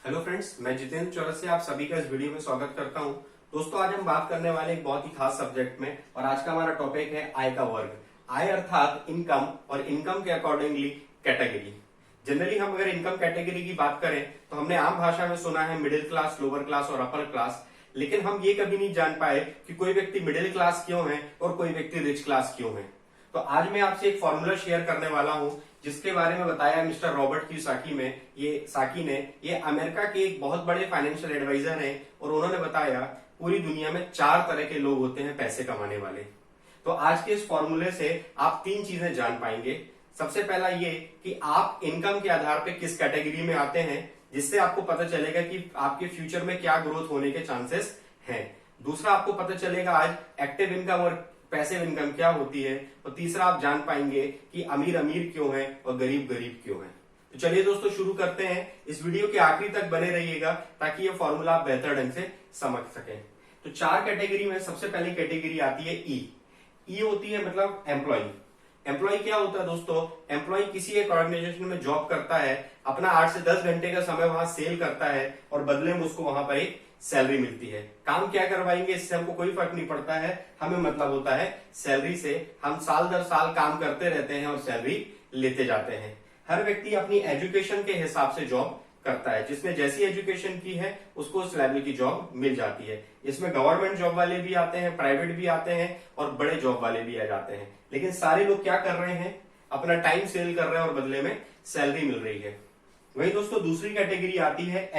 Hello friends, मैं जितेंद्र चौरसिया आप सभी का इस वीडियो में स्वागत करता हूं। दोस्तों, आज हम बात करने वाले एक बहुत ही खास सब्जेक्ट में और आज का हमारा टॉपिक है आय का वर्ग। आय अर्थात इनकम और इनकम के अकॉर्डिंगली कैटेगरी। जनरली हम अगर इनकम कैटेगरी की बात करें तो हमने आम भाषा में सुना है मिडिल क्लास, लोअर क्लास और अपर क्लास, लेकिन हम ये कभी नहीं जान पाए कि कोई व्यक्ति मिडिल क्लास क्यों है और कोई व्यक्ति रिच क्लास क्यों है। तो आज मैं आपसे एक फॉर्मूला शेयर करने वाला हूं जिसके बारे में बताया मिस्टर रॉबर्ट कियोसाकी ने। ये अमेरिका के एक बहुत बड़े फाइनेंशियल एडवाइजर हैं और उन्होंने बताया पूरी दुनिया में 4 तरह के लोग होते हैं पैसे कमाने वाले। तो आज के इस फॉर्मूले से आप 3 चीजें जान पाएंगे। सबसे पहला ये कि आप इनकम के आधार पर किस कैटेगरी में आते हैं, जिससे आपको पता चलेगा कि आपके फ्यूचर में क्या ग्रोथ होने के चांसेस हैं। दूसरा, आपको पता चलेगा आज एक्टिव इनकम और पैसिव इनकम क्या होती है। और तीसरा, आप जान पाएंगे कि अमीर अमीर क्यों है और गरीब गरीब क्यों है। तो चलिए दोस्तों, शुरू करते हैं। इस वीडियो के आखिरी तक बने रहिएगा ताकि ये फॉर्मूला आप बेहतर ढंग से समझ सकें। तो 4 कैटेगरी में सबसे पहली कैटेगरी आती है ई होती है मतलब एम्प्लॉय। एम्प्लॉय क्या होता है दोस्तों? एम्प्लॉय किसी एक ऑर्गेनाइजेशन में जॉब करता है, अपना 8 से 10 घंटे का समय वहां सेल करता है और बदले में उसको वहां पर एक सैलरी मिलती है। काम क्या करवाएंगे इससे हमको कोई फर्क नहीं पड़ता है, हमें मतलब होता है सैलरी से। हम साल दर साल काम करते रहते हैं और सैलरी लेते जाते हैं। हर व्यक्ति अपनी एजुकेशन के हिसाब से जॉब करता है। जिसने जैसी एजुकेशन की है उसको उस लेवल की जॉब मिल जाती है। इसमें गवर्नमेंट जॉब वाले भी आते हैं, प्राइवेट भी आते हैं और बड़े जॉब वाले भी आ जाते हैं। लेकिन सारे लोग क्या कर रहे हैं? अपना टाइम सेल कर रहे हैं और बदले में सैलरी मिल रही है। वही दोस्तों, दूसरी कैटेगरी आती है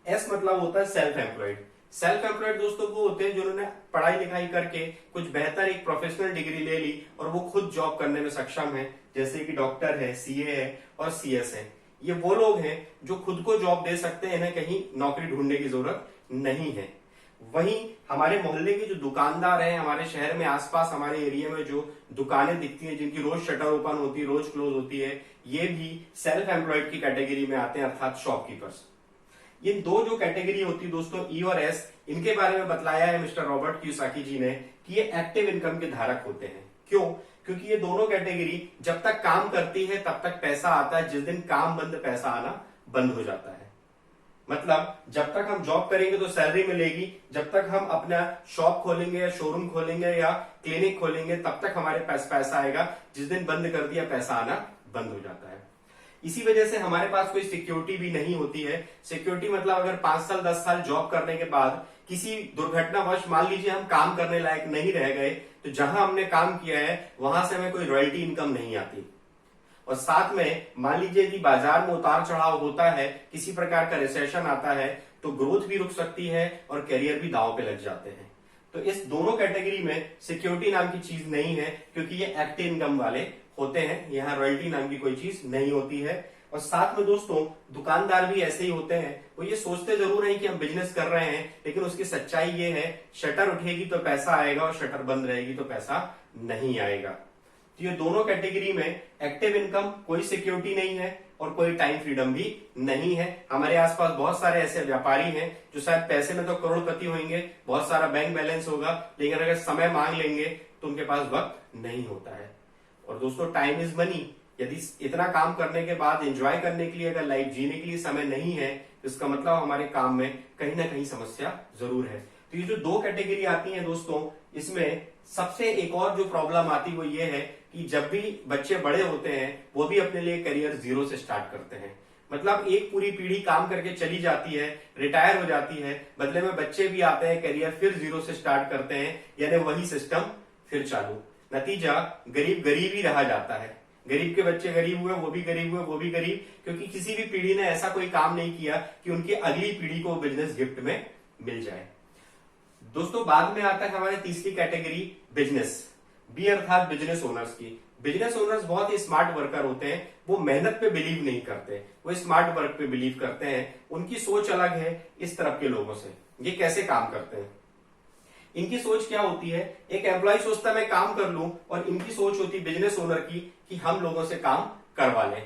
एस मतलब होता है सेल्फ एम्प्लॉयड। सेल्फ एम्प्लॉयड दोस्तों वो होते हैं जिन्होंने पढ़ाई लिखाई करके कुछ बेहतर एक प्रोफेशनल डिग्री ले ली और वो खुद जॉब करने में सक्षम है, जैसे कि डॉक्टर है, सीए है और सीएस है। ये वो लोग हैं जो खुद को जॉब दे सकते हैं, इन्हें कहीं नौकरी ढूंढने की जरूरत नहीं है। वहीं हमारे मोहल्ले के जो दुकानदार हैं, हमारे शहर में आसपास हमारे एरिया में जो दुकानें दिखती हैं जिनकी रोज शटर ओपन होती है, रोज क्लोज होती है, ये भी सेल्फ एम्प्लॉयड की कैटेगरी में आते हैं, अर्थात शॉपकीपर्स। ये दो जो कैटेगरी होती है दोस्तों, ई और एस, इनके बारे में बतलाया है मिस्टर रॉबर्ट कियोसाकी जी ने कि ये एक्टिव इनकम के धारक होते हैं। क्यों? क्योंकि ये दोनों कैटेगरी जब तक काम करती है तब तक पैसा आता है, जिस दिन काम बंद पैसा आना बंद हो जाता है। मतलब जब तक हम जॉब करेंगे तो सैलरी मिलेगी, जब तक हम अपना शॉप खोलेंगे या शोरूम खोलेंगे या क्लिनिक खोलेंगे तब तक हमारे पास पैसा आएगा। जिस दिन बंद कर दिया पैसा आना बंद हो जाता है। इसी वजह से हमारे पास कोई सिक्योरिटी भी नहीं होती है। सिक्योरिटी मतलब अगर 5 साल 10 साल जॉब करने के बाद किसी दुर्घटनावश मान लीजिए हम काम करने लायक नहीं रह गए, तो जहां हमने काम किया है वहां से हमें कोई रॉयल्टी इनकम नहीं आती। और साथ में मान लीजिए यदि बाजार में उतार चढ़ाव होता है, किसी प्रकार का रिसेशन आता है, तो ग्रोथ भी रुक सकती है और करियर भी दांव पे लग जाते हैं। तो इस दोनों कैटेगरी में सिक्योरिटी नाम की चीज नहीं है, क्योंकि ये एक्टिव इनकम वाले होते हैं। यहाँ रॉयल्टी नाम की कोई चीज नहीं होती है। और साथ में दोस्तों, दुकानदार भी ऐसे ही होते हैं। वो ये सोचते जरूर हैं कि हम बिजनेस कर रहे हैं, लेकिन उसकी सच्चाई ये है, शटर उठेगी तो पैसा आएगा और शटर बंद रहेगी तो पैसा नहीं आएगा। तो ये दोनों कैटेगरी में एक्टिव इनकम, कोई सिक्योरिटी नहीं है और कोई टाइम फ्रीडम भी नहीं है। हमारे आसपास बहुत सारे ऐसे व्यापारी हैं जो शायद पैसे में तो करोड़पति होंगे, बहुत सारा बैंक बैलेंस होगा, लेकिन अगर समय मांग लेंगे तो उनके पास वक्त नहीं होता है। और दोस्तों, टाइम इज मनी। यदि इतना काम करने के बाद एंजॉय करने के लिए, अगर लाइफ जीने के लिए समय नहीं है, तो इसका मतलब हमारे काम में कहीं ना कहीं समस्या जरूर है। तो ये जो 2 कैटेगरी आती है दोस्तों, इसमें सबसे एक और जो प्रॉब्लम आती है वो ये है कि जब भी बच्चे बड़े होते हैं वो भी अपने लिए करियर जीरो से स्टार्ट करते हैं। मतलब एक पूरी पीढ़ी काम करके चली जाती है, रिटायर हो जाती है, बदले में बच्चे भी आते हैं, करियर फिर जीरो से स्टार्ट करते हैं, यानी वही सिस्टम फिर चालू। नतीजा गरीब गरीब ही रहा जाता है। गरीब के बच्चे गरीब हुए, वो भी गरीब हुए, वो भी गरीब, क्योंकि किसी भी पीढ़ी ने ऐसा कोई काम नहीं किया कि उनकी अगली पीढ़ी को बिजनेस गिफ्ट में मिल जाए। दोस्तों, बाद में आता है हमारी तीसरी कैटेगरी बिजनेस, बी अर्थात बिजनेस ओनर्स की। बिजनेस ओनर्स बहुत ही स्मार्ट वर्कर होते हैं। वो मेहनत पे बिलीव नहीं करते, वो स्मार्ट वर्क पे बिलीव करते हैं। उनकी सोच अलग है इस तरफ के लोगों से। ये कैसे काम करते हैं? इनकी सोच क्या होती है? एक एम्प्लॉय सोचता है मैं काम कर लूं, और इनकी सोच होती है बिजनेस ओनर की कि हम लोगों से काम करवा लें।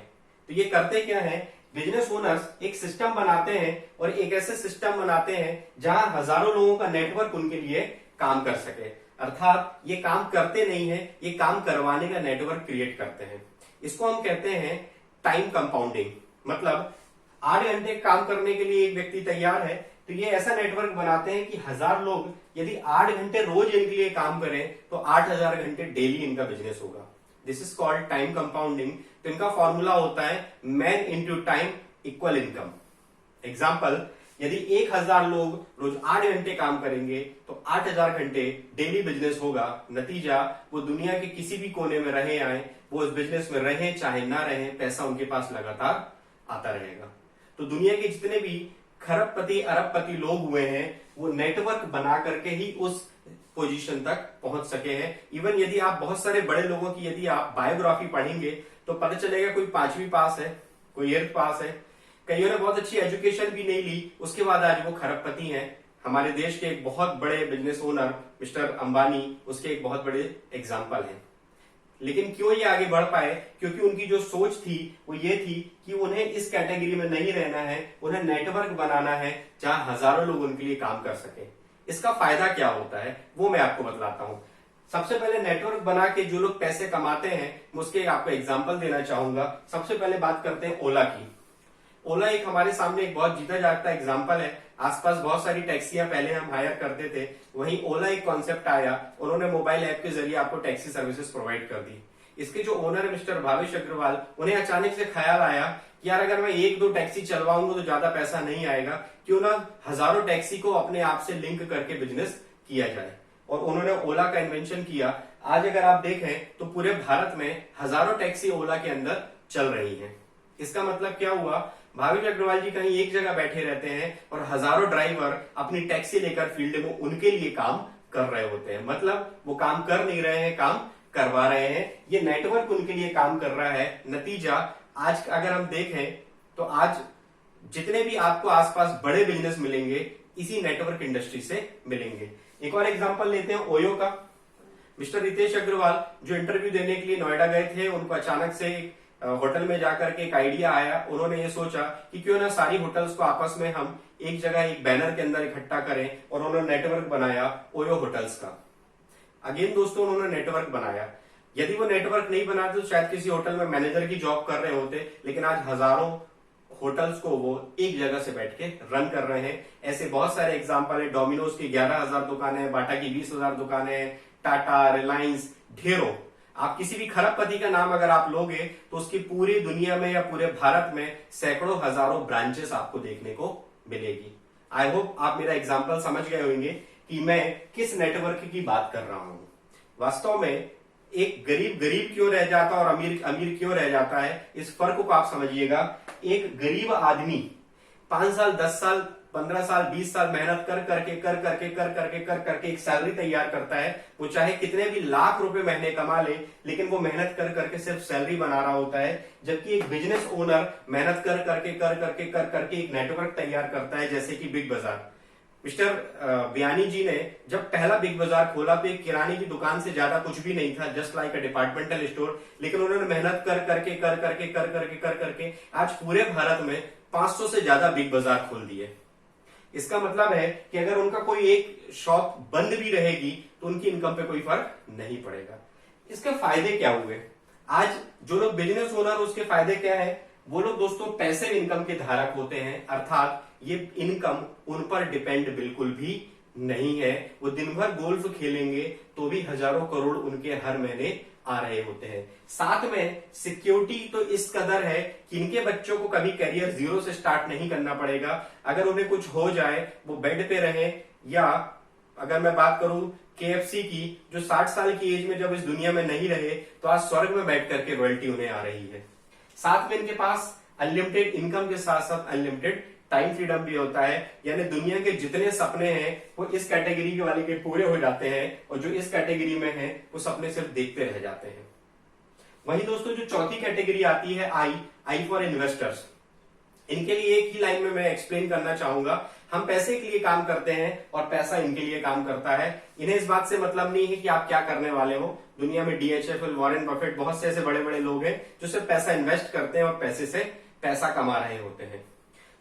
तो ये करते क्या है? बिजनेस ओनर्स एक सिस्टम बनाते हैं और एक ऐसे सिस्टम बनाते हैं जहां हजारों लोगों का नेटवर्क उनके लिए काम कर सके। अर्थात ये काम करते नहीं है, ये काम करवाने का नेटवर्क क्रिएट करते हैं। इसको हम कहते हैं टाइम कंपाउंडिंग। मतलब 8 घंटे काम करने के लिए एक व्यक्ति तैयार है, तो ये ऐसा नेटवर्क बनाते हैं कि 1000 लोग यदि 8 घंटे रोज इनके लिए काम करें तो 8000 घंटे डेली इनका बिजनेस होगा। This is called time compounding. तो इनका फॉर्मूला होता है man into time equal income. Example, यदि 1000 लोग रोज 8 घंटे काम करेंगे तो 8000 घंटे डेली बिजनेस होगा। नतीजा, वो दुनिया के किसी भी कोने में रहे आए, वो उस बिजनेस में रहे चाहे ना रहे, पैसा उनके पास लगातार आता रहेगा। तो दुनिया के जितने भी खरबपति अरबपति लोग हुए हैं, वो नेटवर्क बना करके ही उस पोजीशन तक पहुंच सके हैं। इवन यदि आप बहुत सारे बड़े लोगों की यदि आप बायोग्राफी पढ़ेंगे तो पता चलेगा कोई 5वीं पास है, कोई 8th पास है, कईयों ने बहुत अच्छी एजुकेशन भी नहीं ली, उसके बाद आज वो खरबपति हैं। हमारे देश के एक बहुत बड़े बिजनेस ओनर मिस्टर अंबानी उसके एक बहुत बड़े एग्जाम्पल हैं। लेकिन क्यों ये आगे बढ़ पाए? क्योंकि उनकी जो सोच थी वो ये थी कि उन्हें इस कैटेगरी में नहीं रहना है, उन्हें नेटवर्क बनाना है जहां हजारों लोग उनके लिए काम कर सके। इसका फायदा क्या होता है वो मैं आपको बतलाता हूं। सबसे पहले नेटवर्क बना के जो लोग पैसे कमाते हैं, मैं उसके आपको एग्जाम्पल देना चाहूंगा। सबसे पहले बात करते हैं ओला की। ओला एक हमारे सामने एक बहुत जीता जागता एग्जाम्पल है। आसपास बहुत सारी टैक्सियां पहले हम हायर करते थे, वहीं ओला एक कॉन्सेप्ट आया, उन्होंने मोबाइल ऐप के जरिए आपको टैक्सी सर्विसेज प्रोवाइड कर दी। इसके जो ओनर है मिस्टर भावेश अग्रवाल, उन्हें अचानक से ख्याल आया कि यार अगर मैं 1-2 टैक्सी चलवाऊंगा तो ज्यादा पैसा नहीं आएगा, क्यों ना हजारों टैक्सी को अपने आप से लिंक करके बिजनेस किया जाए। और उन्होंने ओला का इन्वेंशन किया। आज अगर आप देखें तो पूरे भारत में हजारों टैक्सी ओला के अंदर चल रही है। इसका मतलब क्या हुआ? भावेश अग्रवाल जी कहीं एक जगह बैठे रहते हैं और हजारों ड्राइवर अपनी टैक्सी लेकर फील्ड में उनके लिए काम कर रहे होते हैं। मतलब वो काम कर नहीं रहे हैं, काम करवा रहे हैं। ये नेटवर्क उनके लिए काम कर रहा है। नतीजा, आज अगर हम देखें तो आज जितने भी आपको आसपास बड़े बिजनेस मिलेंगे इसी नेटवर्क इंडस्ट्री से मिलेंगे। एक और एग्जांपल लेते हैं ओयो का। मिस्टर रितेश अग्रवाल जो इंटरव्यू देने के लिए नोएडा गए थे, उनको अचानक से होटल में जाकर के एक आइडिया आया। उन्होंने ये सोचा कि क्यों ना सारी होटल्स को आपस में हम एक जगह एक बैनर के अंदर इकट्ठा करें, और उन्होंने नेटवर्क बनाया ओयो होटल्स का। अगेन दोस्तों, उन्होंने नेटवर्क बनाया। यदि वो नेटवर्क नहीं बनाते तो शायद किसी होटल में मैनेजर की जॉब कर रहे होते, लेकिन आज हजारों होटल्स को वो एक जगह से बैठ के रन कर रहे हैं। ऐसे बहुत सारे एग्जाम्पल है। डोमिनोज की 11,000 दुकानें हैं, बाटा की 20,000 दुकानें हैं, टाटा, रिलायंस, ढेरों। आप किसी भी खरबपति का नाम अगर आप लोगे तो उसकी पूरी दुनिया में या पूरे भारत में सैकड़ों हजारों ब्रांचेस आपको देखने को मिलेगी। आई होप आप मेरा एग्जाम्पल समझ गए होंगे कि मैं किस नेटवर्क की बात कर रहा हूं। वास्तव में एक गरीब गरीब क्यों रह जाता है और अमीर अमीर क्यों रह जाता है, इस फर्क को आप समझिएगा। एक गरीब आदमी 5 साल, 10 साल, 15 साल, 20 साल मेहनत कर करके एक सैलरी तैयार करता है। वो चाहे कितने भी लाख रुपए महीने कमा ले, लेकिन वो मेहनत कर करके सिर्फ सैलरी बना रहा होता है। जबकि एक बिजनेस ओनर मेहनत कर करके एक नेटवर्क तैयार करता है, जैसे कि बिग बाजार। मिस्टर बयानी जी ने जब पहला बिग बाजार खोला तो एक किराने की दुकान से ज्यादा कुछ भी नहीं था, just like a departmental store. लेकिन उन्होंने मेहनत कर करके आज पूरे भारत में 500 से ज्यादा बिग बाजार खोल दिए। इसका मतलब है कि अगर उनका कोई एक शॉप बंद भी रहेगी तो उनकी इनकम पे कोई फर्क नहीं पड़ेगा। इसके फायदे क्या हुए? आज जो लोग बिजनेस ओनर, उसके फायदे क्या है? वो लोग दोस्तों पैसिव इनकम के धारक होते हैं, अर्थात ये इनकम उन पर डिपेंड बिल्कुल भी नहीं है। वो दिन भर गोल्फ खेलेंगे तो भी हजारों करोड़ उनके हर महीने आ रहे होते हैं। साथ में सिक्योरिटी तो इस कदर है कि इनके बच्चों को कभी करियर जीरो से स्टार्ट नहीं करना पड़ेगा। अगर उन्हें कुछ हो जाए वो बेड पे रहे, या अगर मैं बात करूं KFC की, जो 60 साल की एज में जब इस दुनिया में नहीं रहे तो आज स्वर्ग में बैठ करके रॉयल्टी उन्हें आ रही है। साथ में इनके पास अनलिमिटेड इनकम के साथ साथ अनलिमिटेड टाइम फ्रीडम भी होता है। यानी दुनिया के जितने सपने हैं वो इस कैटेगरी के वाले के पूरे हो जाते हैं, और जो इस कैटेगरी में है वो सपने सिर्फ देखते रह जाते हैं। वहीं दोस्तों जो चौथी कैटेगरी आती है आई फॉर इन्वेस्टर्स। इनके लिए एक ही लाइन में मैं एक्सप्लेन करना चाहूंगा। हम पैसे के लिए काम करते हैं और पैसा इनके लिए काम करता है। इन्हें इस बात से मतलब नहीं है कि आप क्या करने वाले हो। दुनिया में DHFL, वॉरेन बफेट, बहुत से ऐसे बड़े बड़े लोग हैं जो सिर्फ पैसा इन्वेस्ट करते हैं और पैसे से पैसा कमा रहे होते हैं।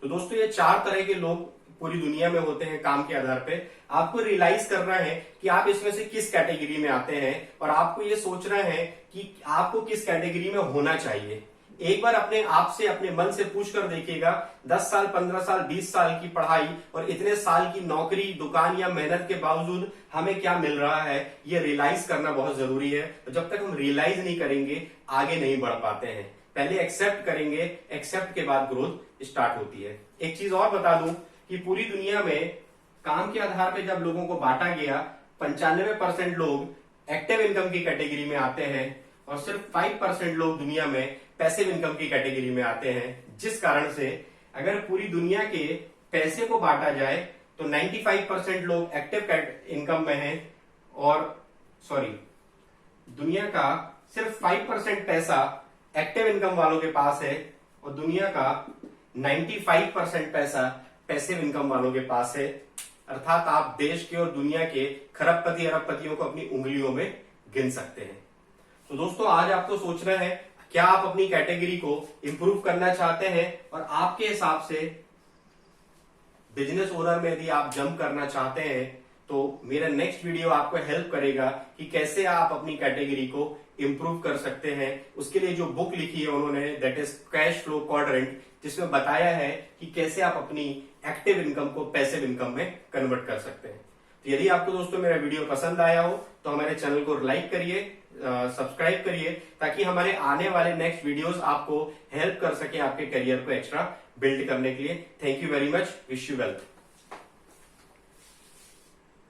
तो दोस्तों ये 4 तरह के लोग पूरी दुनिया में होते हैं काम के आधार पे। आपको रियलाइज करना है कि आप इसमें से किस कैटेगरी में आते हैं, और आपको ये सोचना है कि आपको किस कैटेगरी में होना चाहिए। एक बार अपने आप से, अपने मन से पूछ कर देखिएगा, 10 साल, 15 साल, 20 साल की पढ़ाई और इतने साल की नौकरी, दुकान या मेहनत के बावजूद हमें क्या मिल रहा है, ये रियलाइज करना बहुत जरूरी है। तो जब तक हम रियलाइज नहीं करेंगे आगे नहीं बढ़ पाते हैं। पहले एक्सेप्ट करेंगे, एक्सेप्ट के बाद ग्रोथ स्टार्ट होती है। एक चीज और बता दूं कि पूरी दुनिया में काम के आधार पर जब लोगों को बांटा गया, 95% लोग एक्टिव इनकम की कैटेगरी में आते हैं और सिर्फ 5% लोग दुनिया में पैसिव इनकम की कैटेगरी में आते हैं। जिस कारण से अगर पूरी दुनिया के पैसे को बांटा जाए तो 95% लोग एक्टिव इनकम में हैं और दुनिया का सिर्फ 5% पैसा एक्टिव इनकम वालों के पास है और दुनिया का 95% पैसा पैसिव इनकम वालों के पास है। अर्थात आप देश के और दुनिया के खरबपति अरबपतियों को अपनी उंगलियों में गिन सकते हैं। तो दोस्तों आज आपको सोचना है, क्या आप अपनी कैटेगरी को इंप्रूव करना चाहते हैं और आपके हिसाब से बिजनेस ओनर में यदि आप जंप करना चाहते हैं तो मेरा नेक्स्ट वीडियो आपको हेल्प करेगा कि कैसे आप अपनी कैटेगरी को इंप्रूव कर सकते हैं। उसके लिए जो बुक लिखी है उन्होंने, that is cash flow quadrant, जिसमें बताया है कि कैसे आप अपनी एक्टिव इनकम को पैसिव इनकम में कन्वर्ट कर सकते हैं। तो यदि आपको दोस्तों मेरा वीडियो पसंद आया हो तो हमारे चैनल को लाइक करिए, सब्सक्राइब करिए, ताकि हमारे आने वाले नेक्स्ट वीडियोस आपको हेल्प कर सके आपके करियर को एक्स्ट्रा बिल्ड करने के लिए। Thank you very much, wish you wealth.